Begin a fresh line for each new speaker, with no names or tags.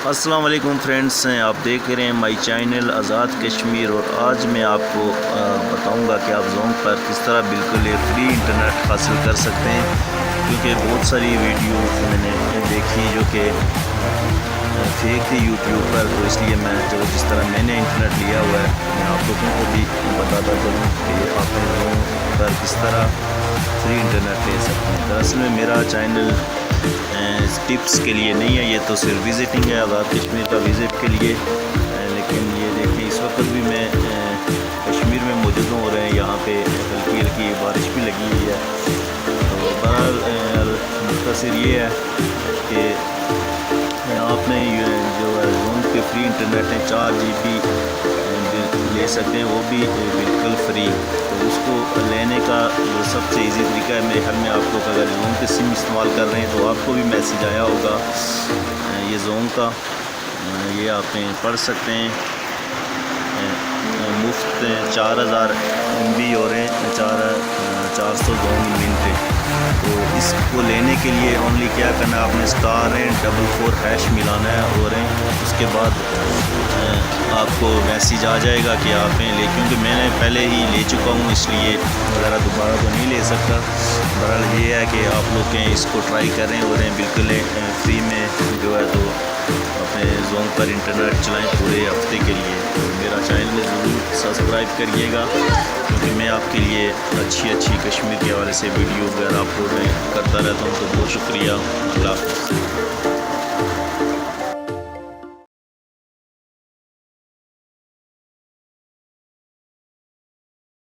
السلام علیکم فرینڈس، آپ دیکھ رہے ہیں مائی چینل آزاد کشمیر، اور آج میں آپ کو بتاؤں گا کہ آپ زونگ پر کس طرح بالکل فری انٹرنیٹ حاصل کر سکتے ہیں، کیونکہ بہت ساری ویڈیو میں نے دیکھی جو کہ فیک تھی یوٹیوب پر، تو اس لیے میں جس طرح میں نے انٹرنیٹ لیا ہوا ہے میں آپ لوگوں کو بھی بتاتا چلوں کہ آپ زونگ پر کس طرح فری انٹرنیٹ لے سکتے ہیں۔ دراصل میں میرا چینل ٹپس کے لیے نہیں ہے، یہ تو صرف وزٹنگ ہے، آزاد کشمیر کا وزٹ کے لیے۔ لیکن یہ دیکھیں اس وقت بھی میں کشمیر میں موجود ہوں، اور یہاں پہ ہلکی ہلکی بارش بھی لگی ہوئی ہے۔ تو بہرحال مختصر یہ ہے کہ آپ نے جو ہے زونگ کے فری انٹرنیٹ ہے 4 GB لے سکتے ہیں، وہ بھی بالکل فری۔ تو اس کو لینے کا جو سب سے ایزی طریقہ ہے، میرے خیال میں آپ لوگ اگر زونگ کے سم استعمال کر رہے ہیں تو آپ کو بھی میسیج آیا ہوگا یہ زونگ کا، یہ آپ پڑھ سکتے ہیں۔ مفت 4000 MB ہو رہے ہیں، 400 زونگ منٹ۔ تو اس کو لینے کے لیے اونلی کیا کرنا ہے، آپ نے *44# ملانا ہے، اور اس کے بعد آپ کو میسیج آ جائے گا کہ آپ لے، کیونکہ میں نے پہلے ہی لے چکا ہوں اس لیے وغیرہ دوبارہ تو نہیں لے سکتا۔ بہرحال یہ ہے کہ آپ لوگ اس کو ٹرائی کریں، اور بالکل فری میں جو ہے تو اپنے زونگ پر انٹرنیٹ چلائیں پورے ہفتے کے لیے۔ میرا چینل ضرور سبسکرائب کریے گا، کیونکہ میں آپ کے لیے اچھی کشمیر کے حوالے سے ویڈیو وغیرہ اپلوڈ کرتا رہتا ہوں۔ تو بہت شکریہ، اللہ حافظ۔